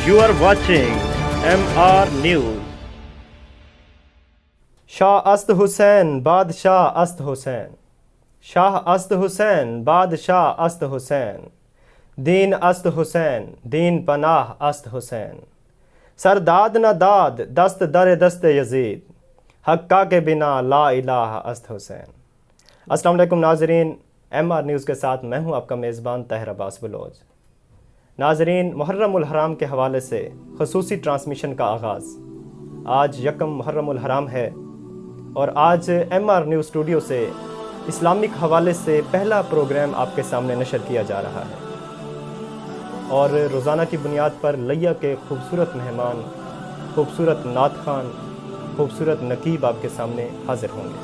You are watching MR News. شاہ است حسین بادشاہ است حسین، شاہ است حسین بادشاہ است حسین، دین است حسین دین پناہ است حسین، سر داد نہ داد دست در دست یزید، حقہ کے بنا لا الہ است حسین۔ السلام علیکم ناظرین، ایم آر نیوز کے ساتھ میں ہوں آپ کا میزبان طاہر عباس بلوچ۔ ناظرین، محرم الحرام کے حوالے سے خصوصی ٹرانسمیشن کا آغاز۔ آج یکم محرم الحرام ہے اور آج ایم آر نیوز اسٹوڈیو سے اسلامک حوالے سے پہلا پروگرام آپ کے سامنے نشر کیا جا رہا ہے، اور روزانہ کی بنیاد پر لیا کے خوبصورت مہمان، خوبصورت نعت خوان، خوبصورت نقیب آپ کے سامنے حاضر ہوں گے۔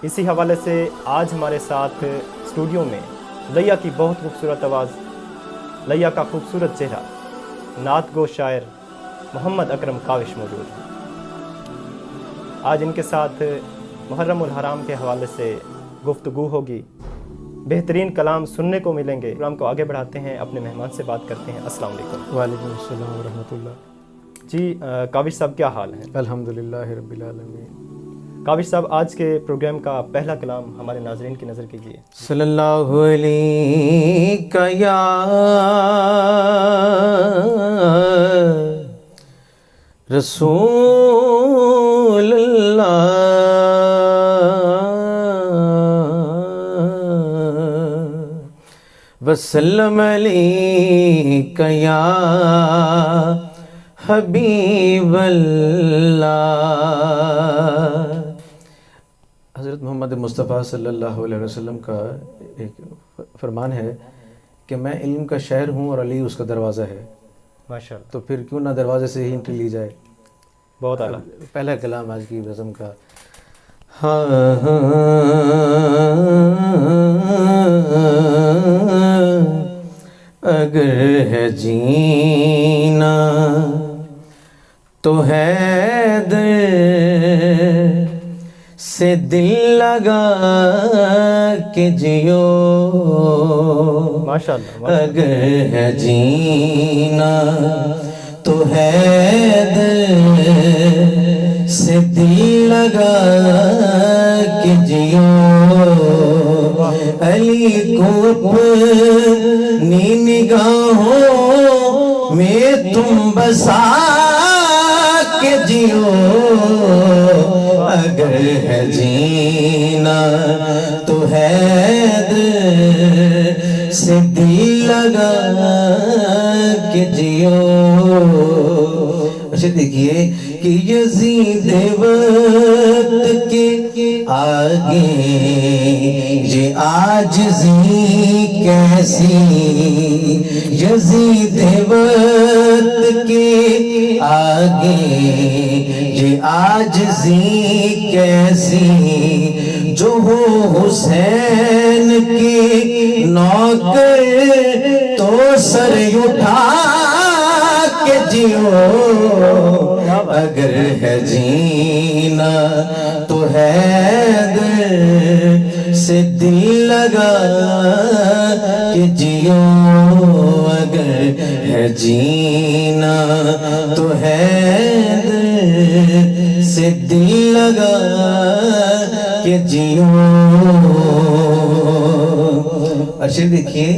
اسی حوالے سے آج ہمارے ساتھ اسٹوڈیو میں لیا کی بہت خوبصورت آواز، لیا کا خوبصورت چہرہ، نعت گو شاعر محمد اکرم کاوش موجود ہیں۔ آج ان کے ساتھ محرم الحرام کے حوالے سے گفتگو ہوگی، بہترین کلام سننے کو ملیں گے۔ پروگرام کو آگے بڑھاتے ہیں، اپنے مہمان سے بات کرتے ہیں۔ السلام علیکم۔ وعلیکم السلام ورحمۃ اللہ۔ جی کاوش صاحب، کیا حال ہے؟ الحمدللہ رب العالمین۔ کاوش صاحب، آج کے پروگرام کا پہلا کلام ہمارے ناظرین کی نظر کیجیے۔ صلی اللہ علیہ یا رسول اللہ وسلم علیک یا حبیب اللہ۔ حضرت محمد مصطفیٰ صلی اللہ علیہ وسلم کا ایک فرمان ہے کہ میں علم کا شہر ہوں اور علی اس کا دروازہ ہے، ماشاءاللہ، تو پھر کیوں نہ دروازے سے ہی انٹری لی جائے۔ بہت اعلیٰ۔ پہلا کلام آج کی رسم کا۔ اگر ہے جینا تو حیدر سے دل لگا کے جیو، ماشاءاللہ۔ اگر ہے جینا تو حیدر سے دل لگا کے جیو، علی کو اپنی نگاہوں میں تم بسا کے جیو، اگر ہے جینا تو حیدر سے دل لگا کے جیو۔ اچھا دیکھیے کہ یزید وقت کے آگے یہ عاجزی کیسی، یزید وقت کے آگے یہ عاجزی کیسی، جو ہو حسین کے نوکر تو سر اٹھا کے جیو، اگر ہے جینا تو حیدر سے دل لگا کے جیو، اگر ہے جینا تو حیدر سے دل لگا کے جیو۔ اچھا دیکھیے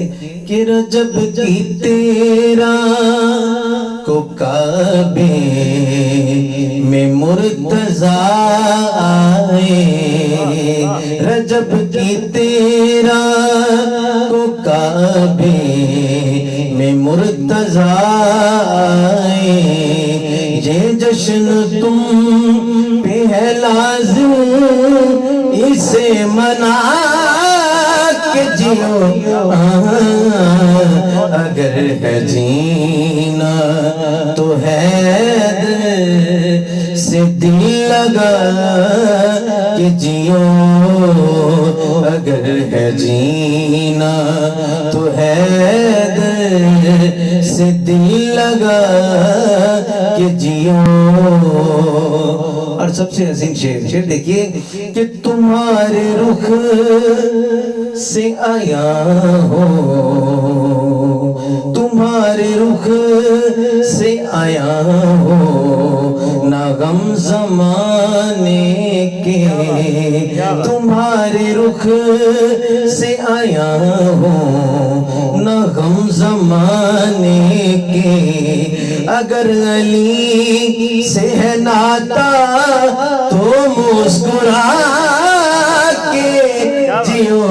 کہ رجب کی 13 کو کعبے میں مرتضیٰ آئے، رجب کی 13 کو کعبے میں مرتضیٰ آئے، یہ جشن تم پہ ہے لازم اسے منا کے جیو، اگر ہے جینا تو حیدر سے دل لگا کے جیو، اگر ہے جینا تو حیدر سے دل لگا کے جیو۔ اور سب سے عظیم شعر دیکھیے کہ تمہارے رخ سے آیا ہو، تم تمہارے رخ سے آیا ہو نہ غم زمانے کے، تمہارے رخ سے آیا ہو نہ غم زمانے کے، اگر علی سے ہے ناتا تو مسکرا کے جیو،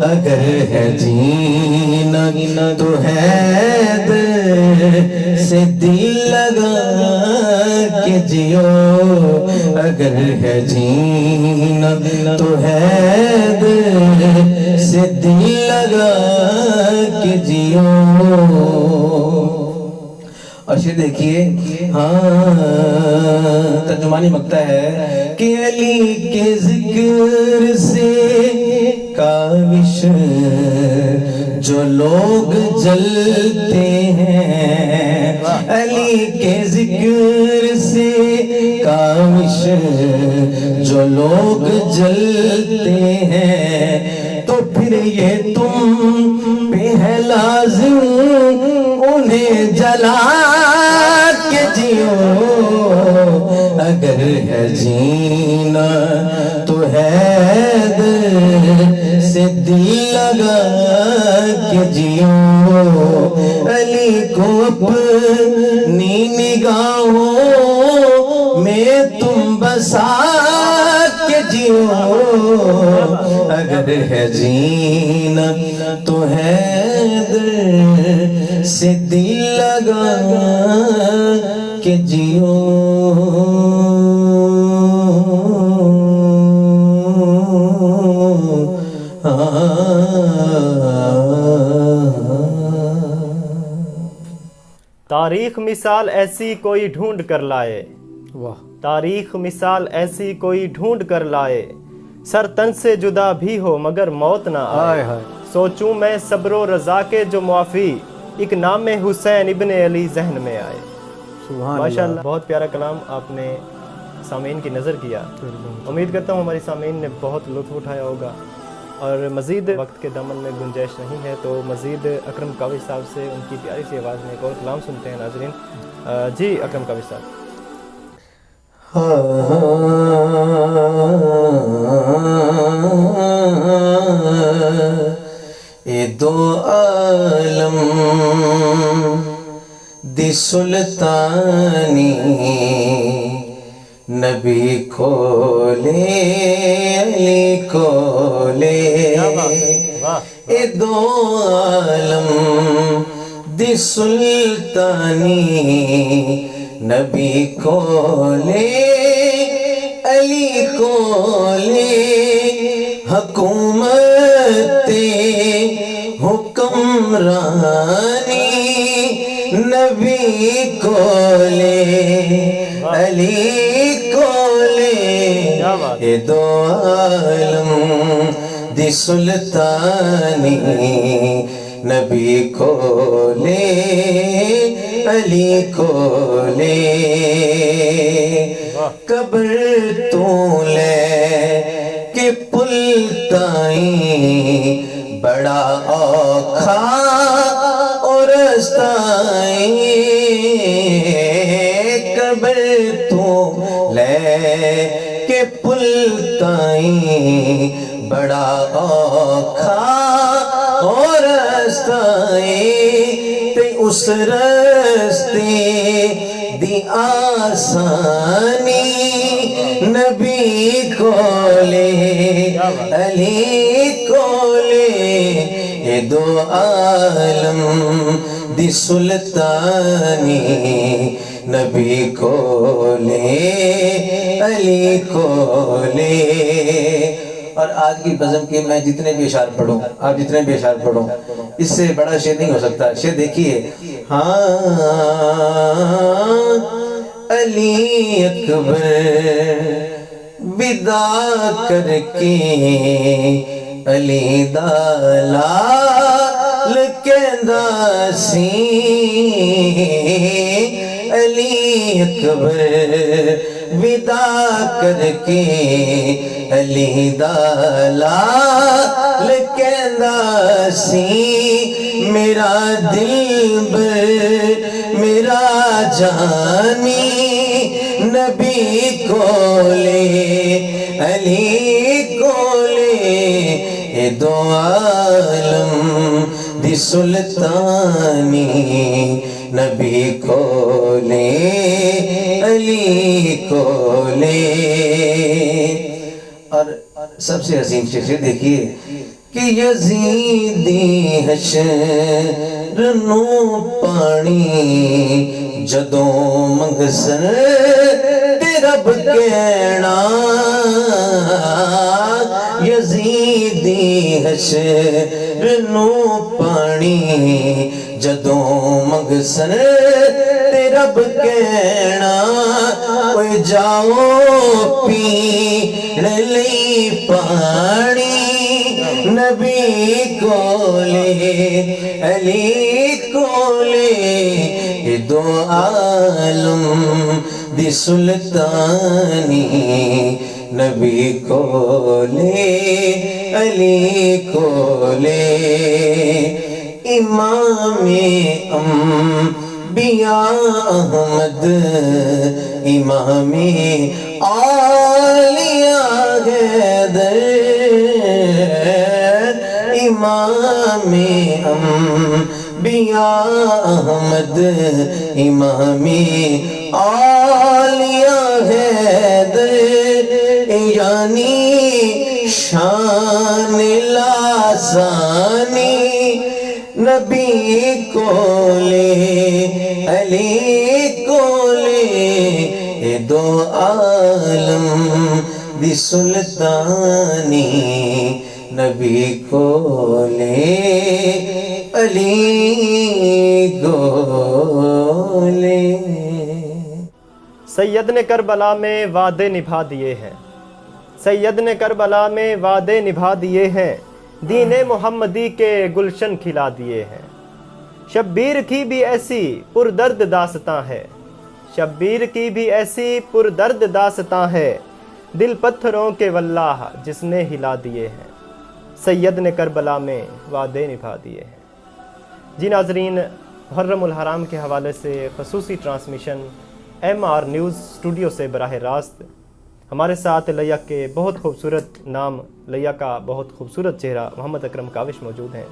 اگر ہے جینا تو حیدر سے دل لگا کے جیو، اگر ہے جینا تو حیدر سے دل لگا کے جیو۔ اور یہ دیکھیے ترجمانی مکتا ہے کہ علی کے ذکر سے کاوش جو لوگ جلتے ہیں، علی کے ذکر سے کاوش جو لوگ جلتے ہیں، تو پھر یہ تم پہ ہے لازم انہیں جلا کے جیو، اگر ہے جینا تو حیدر سے دل لگا کے جیو، علی کو اپنی نگاہوں میں تم بسا کے جیو، اگر ہے جینا تو حیدر سے دل لگا کے جیو۔ تاریخ مثال ایسی کوئی ڈھونڈ کر لائے، واہ، تاریخ مثال ایسی کوئی ڈھونڈ کر لائے، سر تن سے جدا بھی ہو مگر موت نہ آئے، سوچوں میں صبر و رضا کے جو معافی، ایک نام حسین ابن علی ذہن میں آئے۔ ماشاءاللہ، بہت پیارا کلام آپ نے سامعین کی نظر کیا، امید کرتا ہوں ہماری سامعین نے بہت لطف اٹھایا ہوگا، اور مزید وقت کے دامن میں گنجائش نہیں ہے تو مزید اکرم کاوش صاحب سے ان کی پیاری سی آواز میں ایک اور کلام سنتے ہیں ناظرین۔ جی اکرم کاوش صاحب۔ اے دو عالم دی سلطانی، نبی کو لے علی کو لے، اے دو عالم دی سلطانی، نبی کو لے علی کو لے، حکومت حکمرانی، نبی کو لے علی کو لے، اے دو عالم دی سلطانی، نبی کو لے علی کو لے، قبر تو لے کہ پل تائیں بڑا اوکھا اور رستائیں، قبر تو لے کہ پل تائیں بڑا اوکھا اور رستائیں، تے اس رستے دی آسانی، نبی کو لے علی کو لے، یہ دو عالم دی سلطانی، نبی کو لے علی کو لے۔ اور آج کی بزم کے میں جتنے بھی اشعار پڑھوں، آپ جتنے بھی اشعار پڑھوں، اس سے بڑا شعر نہیں ہو سکتا۔ شعر دیکھیے، علی اکبر ودا کر کے، علی دا لال کہندا سی، علی اکبر ودا کر کے علی دا لال کہندا سی میرا دلبر میرا جانی نبی کولے علی کولے اے دو عالم دی سلطانی نبی کولے علی کولے. اور سب سے حسین شیخ دیکھیے کہ یزیدی حشر نو پانی جدوں منگسن تے رب کہنا یزیدی حشر نو پانی جدوں منگسن تے رب کہنا اوے جاؤ پین لئی پانی نبی کولے علی کولے یہ دو عالم دی سلطانی نبی کولے علی کولے. امام انبیاء احمد امام اولیاء حیدر امام انبیاء احمد امام اولیاء حیدر یعنی شان لاسانی نبی کولے علی کولے اے دو عالم دی سلطانی نبی کولے علی کولے. سید نے کربلا میں وعدے نبھا دیے ہیں، سید نے کربلا میں وعدے نبھا دیے ہیں، دین محمدی کے گلشن کھلا دیے ہیں. شبیر کی بھی ایسی پردرد داستاں ہے، شبیر کی بھی ایسی پردرد داستاں ہے، دل پتھروں کے واللہ جس نے ہلا دیے ہیں. سید نے کربلا میں وعدے نبھا دیے ہیں. جی ناظرین، محرم الحرام کے حوالے سے خصوصی ٹرانسمیشن MR نیوز اسٹوڈیو سے براہ راست ہمارے ساتھ لیا کے بہت خوبصورت نام، لیا کا بہت خوبصورت چہرہ محمد اکرم کاوش موجود ہیں.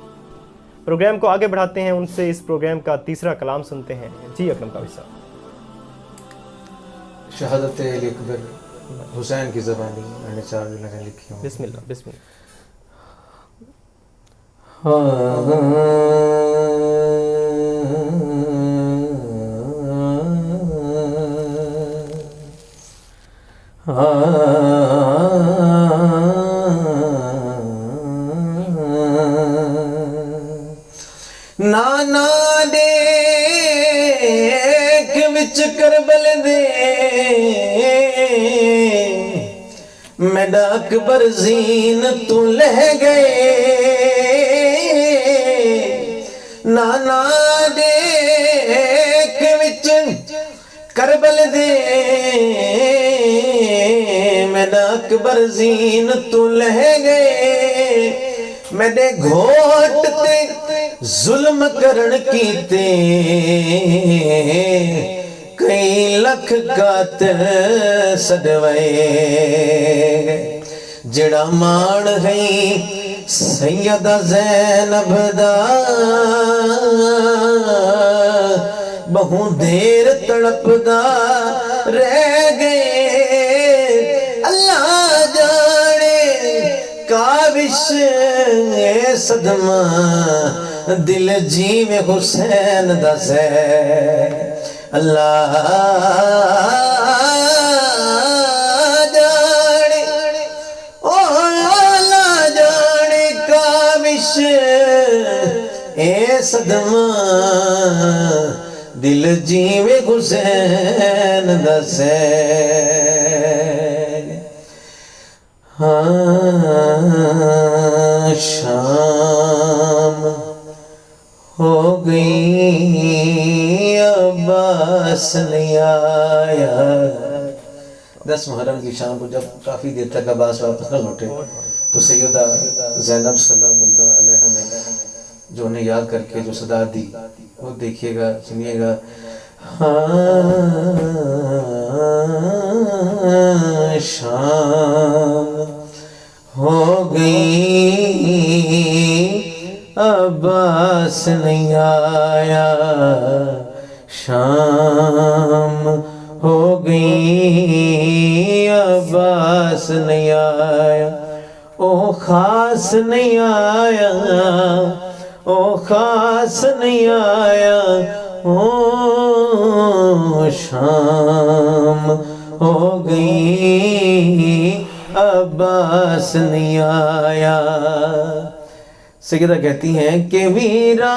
پروگرام کو آگے بڑھاتے ہیں، ان سے اس پروگرام کا تیسرا کلام سنتے ہیں. جی اکرم کاوش صاحب. شہادت علی اکبر حسین کی زبانی میں نے 4 لائنیں لکھی ہوں. بسم اللہ بسم اللہ. نانا دیکھ وچ کربل دے میڈا اکبر زین تو لہ گئے. نانا دیکھ وچ کربل دے میڈا اکبر زین تو لہ گئے. میڈے گھوٹ تے ظلم کرن کیتے کئی لکھ قاتل سدوائے. جڑا مان ہے سیدہ زینب دا بہو دیر تڑپ دا رہ گئے. اللہ جانے کاوش صدمہ دل جی میں حسین دا سے. اللہ جانے اللہ جانے کاوش صدمہ دل جی میں حسین دا سے. شام ہو گئی عباس نہیں آیا. 10 محرم کی شام کو جب کافی دیر تک عباس واپس نہ لوٹے تو سیدہ زینب سلام اللہ علیہ نے جو انہیں یاد کر کے جو صدا دی وہ دیکھیے گا, سنیے گا. شام ہو گئی عباس نہیں آیا, شام ہو گئی عباس نہیں آیا. او خاص نہیں آیا, او خاص نہیں آیا, او شام ہو گئی عباس نہیں آیا. سیدہ کہتی ہیں کہ ویرا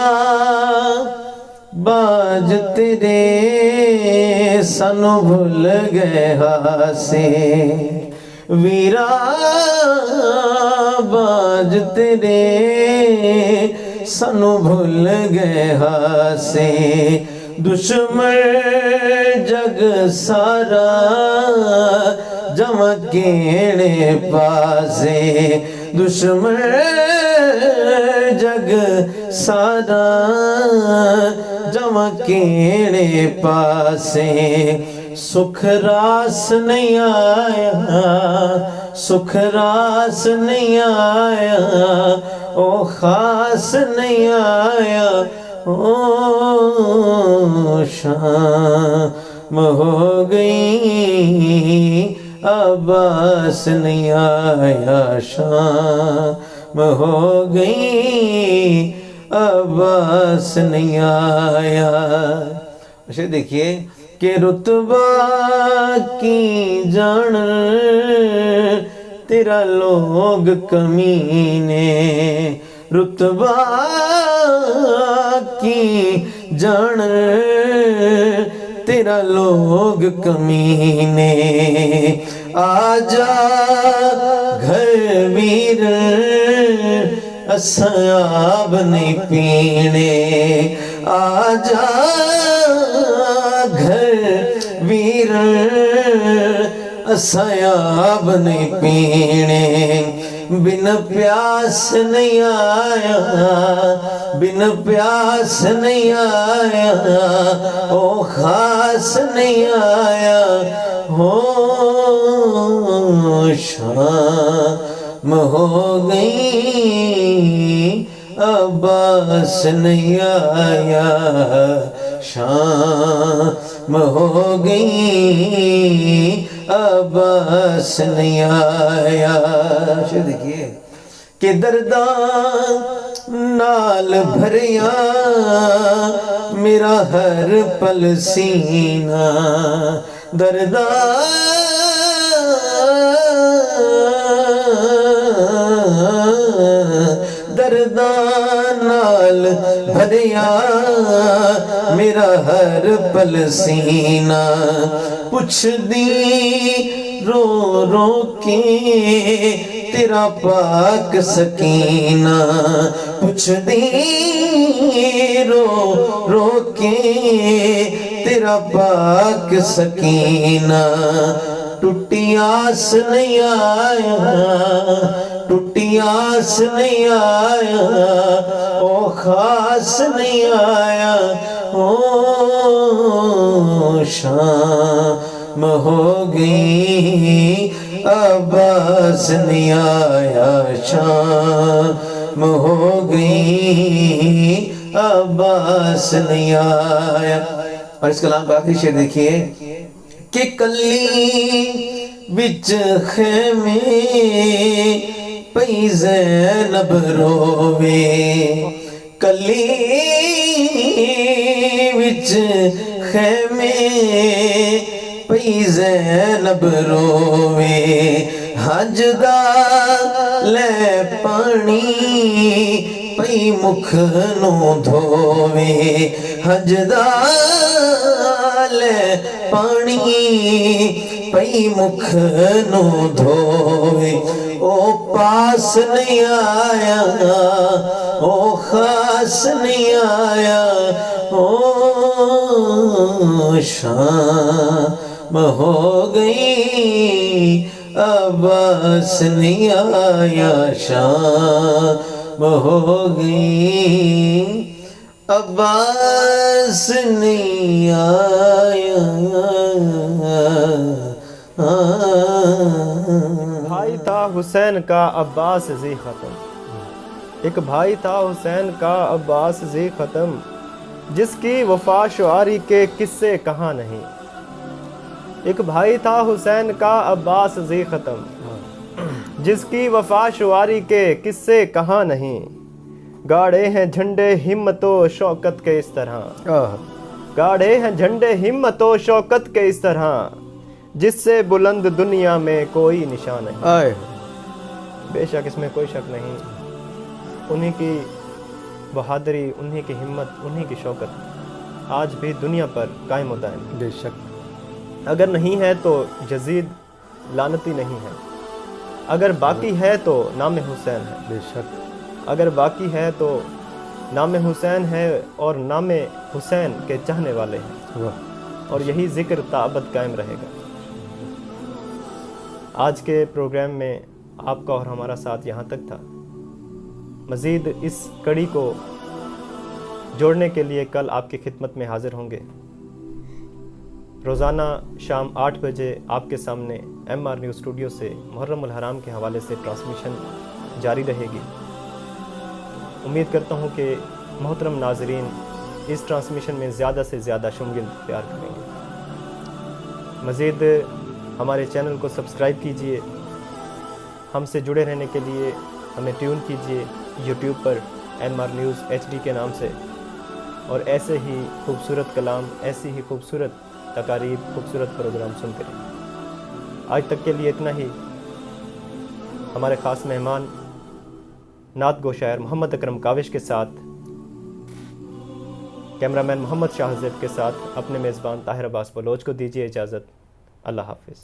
باج تیرے سانو بھول گئے ہاسے, ویرا باج تیرے سانو بھول گئے ہاسے. دشمن جگ سارا جمع کیڑے پاسے, دشمن جگ سارا جمع کیڑے پاسے. سکھ راس نہیں آیا, سکھ راس نہیں آیا, او خاص نہیں آیا, او شام ہو گئی عباس نہیں آیا, شام ہو گئی عباس نہیں آیا. اچھا دیکھیے کہ رتبہ کی جان تیرا لوگ کمینے, رتبہ کی جان تیرا لوگ کمینے. آجا گھر ویر اسیاب نہیں پینے, آجا گھر ویر اسیاب نہیں پینے. بن پیاس نہیں آیا, بن پیاس نہیں آیا, او خاص نہیں آیا, ہو شام ہو گئی عباس نہیں آیا, شام ہو گئی عباس نہیں آیا. دیکھیے کہ درداں نال بھریا میرا ہر پل سینہ, درداں درداں نال بھریا میرا ہر پل سینہ. پوچھ دی رو رو کے تیرا پاک سکینہ, پوچھ دی رو رو کے تیرا پاک سکینہ. ٹوٹی آس نہیں آیا, ٹوٹی آس نہیں آیا, او خاص نہیں آیا, او شام ہو گئی عباس نہیں آیا, شام ہو گئی عباس نہیں آیا. اور اس کلام کا آخری شعر دیکھیے کہ کلی بچ خیمے پئی زینب روے, کلی بچ خیمے پئی زینب روے. حج دا لے پانی پئی مکھ نو دھوے, حج دا لے پانی پئی مکھ نو دھوے. او پاس نہیں آیا, او خاص نہیں آیا او شام ہو گئی عباس نہیں آیا شام ہو گئی عباس نہیں آیا بھائی تھا حسین کا عباس زی ختم، ایک بھائی تھا حسین کا عباس زی ختم، جس کی وفا شعاری کے قصے کہاں نہیں۔ ایک بھائی تھا حسین کا عباس زی ختم، جس کی وفا شعاری کے قصے کہاں نہیں۔ گاڑے ہیں جھنڈے ہمت و شوکت کے اس طرح، گاڑے ہیں جھنڈے ہمت و شوکت کے اس طرح، جس سے بلند دنیا میں کوئی نشان نہیں۔ بے شک اس میں کوئی شک نہیں، انہی کی بہادری، انہی کی ہمت، انہی کی شوکت آج بھی دنیا پر قائم و دائم۔ بے شک اگر نہیں ہے تو یزید لعنتی نہیں ہے، اگر باقی ہے تو نام حسین ہے۔ بے شک اگر باقی ہے تو نام حسین ہے اور نام حسین کے چاہنے والے ہیں، واہ اور یہی ذکر تابد قائم رہے گا۔ آج کے پروگرام میں آپ کا اور ہمارا ساتھ یہاں تک تھا۔ مزید اس کڑی کو جوڑنے کے لیے کل آپ کی خدمت میں حاضر ہوں گے۔ روزانہ شام 8 بجے آپ کے سامنے MR نیوز اسٹوڈیو سے محرم الحرام کے حوالے سے ٹرانسمیشن جاری رہے گی۔ امید کرتا ہوں کہ محترم ناظرین اس ٹرانسمیشن میں زیادہ سے زیادہ شمولیت اختیار کریں گے۔ مزید ہمارے چینل کو سبسکرائب کیجئے، ہم سے جڑے رہنے کے لیے ہمیں ٹیون کیجئے یوٹیوب پر MR نیوز HD کے نام سے، اور ایسے ہی خوبصورت کلام، ایسی ہی خوبصورت تقاریب، خوبصورت پروگرام سنتے رہیں۔ آج تک کے لیے اتنا ہی۔ ہمارے خاص مہمان نعت گو شاعر محمد اکرم کاوش کے ساتھ، کیمرامین محمد شاہ زیب کے ساتھ اپنے میزبان طاہر عباس بلوچ کو دیجیے اجازت۔ اللہ حافظ۔